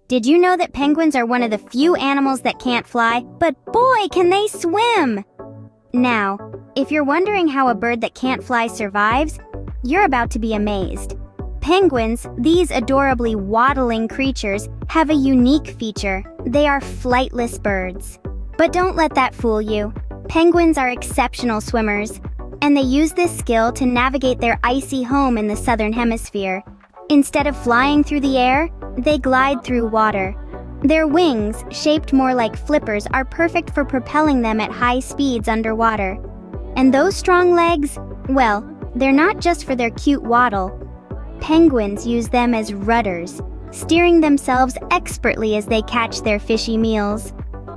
Did you know that penguins are one of the few animals that can't fly, but boy, can they swim? Now, if you're wondering how a bird that can't fly survives, you're about to be amazed. Penguins, these adorably waddling creatures, have a unique feature. They are flightless birds. But don't let that fool you. Penguins are exceptional swimmers, and they use this skill to navigate their icy home in the southern hemisphere. Instead of flying through the air, they glide through water. Their wings, shaped more like flippers, are perfect for propelling them at high speeds underwater. And those strong legs, well, they're not just for their cute waddle. Penguins use them as rudders, steering themselves expertly as they catch their fishy meals.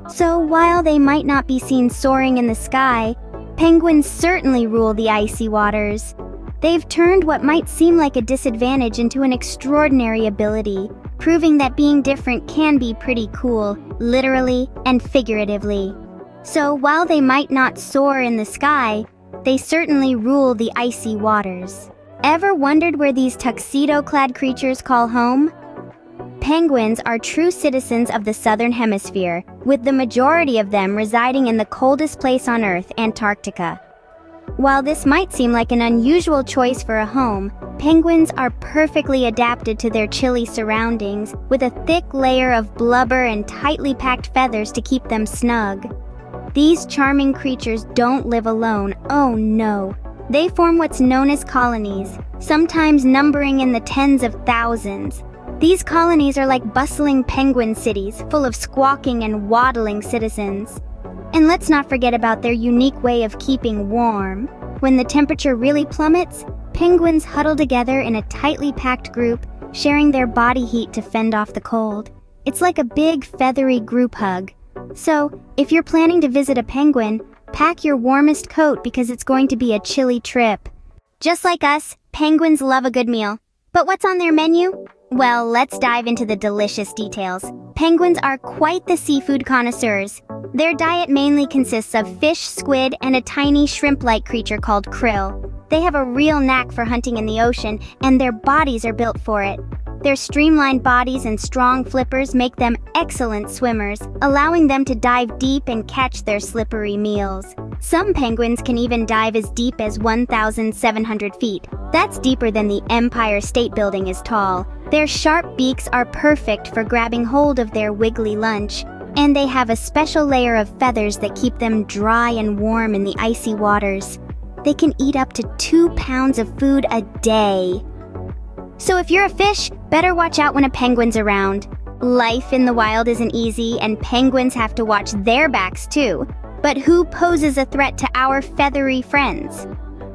So while they might not be seen soaring in the sky, penguins certainly rule the icy waters. They've turned what might seem like a disadvantage into an extraordinary ability, proving that being different can be pretty cool, literally and figuratively. So while they might not soar in the sky, they certainly rule the icy waters. Ever wondered where these tuxedo-clad creatures call home? Penguins are true citizens of the southern hemisphere, with the majority of them residing in the coldest place on Earth, Antarctica. While this might seem like an unusual choice for a home, penguins are perfectly adapted to their chilly surroundings, with a thick layer of blubber and tightly packed feathers to keep them snug. These charming creatures don't live alone, oh no. They form what's known as colonies, sometimes numbering in the tens of thousands. These colonies are like bustling penguin cities, full of squawking and waddling citizens. And let's not forget about their unique way of keeping warm. When the temperature really plummets, penguins huddle together in a tightly packed group, sharing their body heat to fend off the cold. It's like a big, feathery group hug. So, if you're planning to visit a penguin, pack your warmest coat because it's going to be a chilly trip. Just like us, penguins love a good meal. But what's on their menu? Well, let's dive into the delicious details. Penguins are quite the seafood connoisseurs. Their diet mainly consists of fish, squid, and a tiny shrimp-like creature called krill. They have a real knack for hunting in the ocean, and their bodies are built for it. Their streamlined bodies and strong flippers make them excellent swimmers, allowing them to dive deep and catch their slippery meals. Some penguins can even dive as deep as 1,700 feet. That's deeper than the Empire State Building is tall. Their sharp beaks are perfect for grabbing hold of their wiggly lunch, and they have a special layer of feathers that keep them dry and warm in the icy waters. They can eat up to 2 pounds of food a day. So if you're a fish, better watch out when a penguin's around. Life in the wild isn't easy, and penguins have to watch their backs too. But who poses a threat to our feathery friends?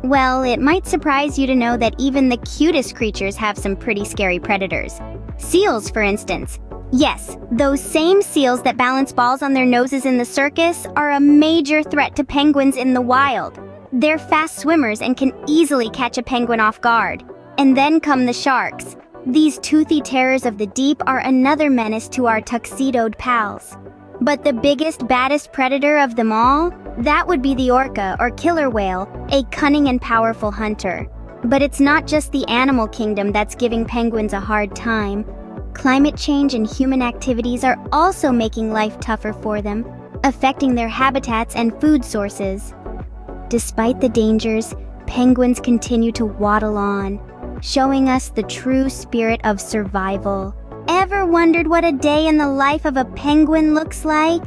Well, it might surprise you to know that even the cutest creatures have some pretty scary predators. Seals, for instance. Yes, those same seals that balance balls on their noses in the circus are a major threat to penguins in the wild. They're fast swimmers and can easily catch a penguin off guard. And then come the sharks. These toothy terrors of the deep are another menace to our tuxedoed pals. But the biggest, baddest predator of them all? That would be the orca, or killer whale, a cunning and powerful hunter. But it's not just the animal kingdom that's giving penguins a hard time. Climate change and human activities are also making life tougher for them, affecting their habitats and food sources. Despite the dangers, penguins continue to waddle on, showing us the true spirit of survival. Ever wondered what a day in the life of a penguin looks like?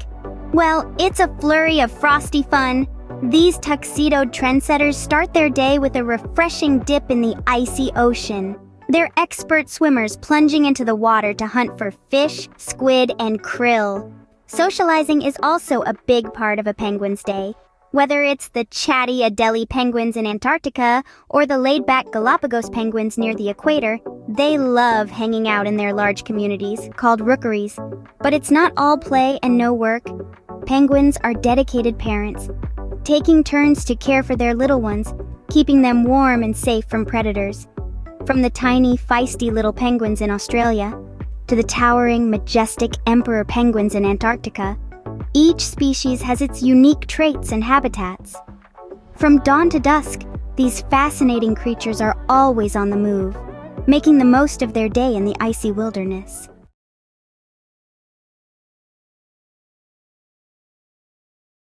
Well, it's a flurry of frosty fun. These tuxedoed trendsetters start their day with a refreshing dip in the icy ocean. They're expert swimmers plunging into the water to hunt for fish, squid, and krill. Socializing is also a big part of a penguin's day. Whether it's the chatty Adelie penguins in Antarctica or the laid-back Galapagos penguins near the equator, they love hanging out in their large communities, called rookeries. But it's not all play and no work. Penguins are dedicated parents, taking turns to care for their little ones, keeping them warm and safe from predators. From the tiny, feisty little penguins in Australia, to the towering, majestic emperor penguins in Antarctica, each species has its unique traits and habitats. From dawn to dusk, these fascinating creatures are always on the move, making the most of their day in the icy wilderness.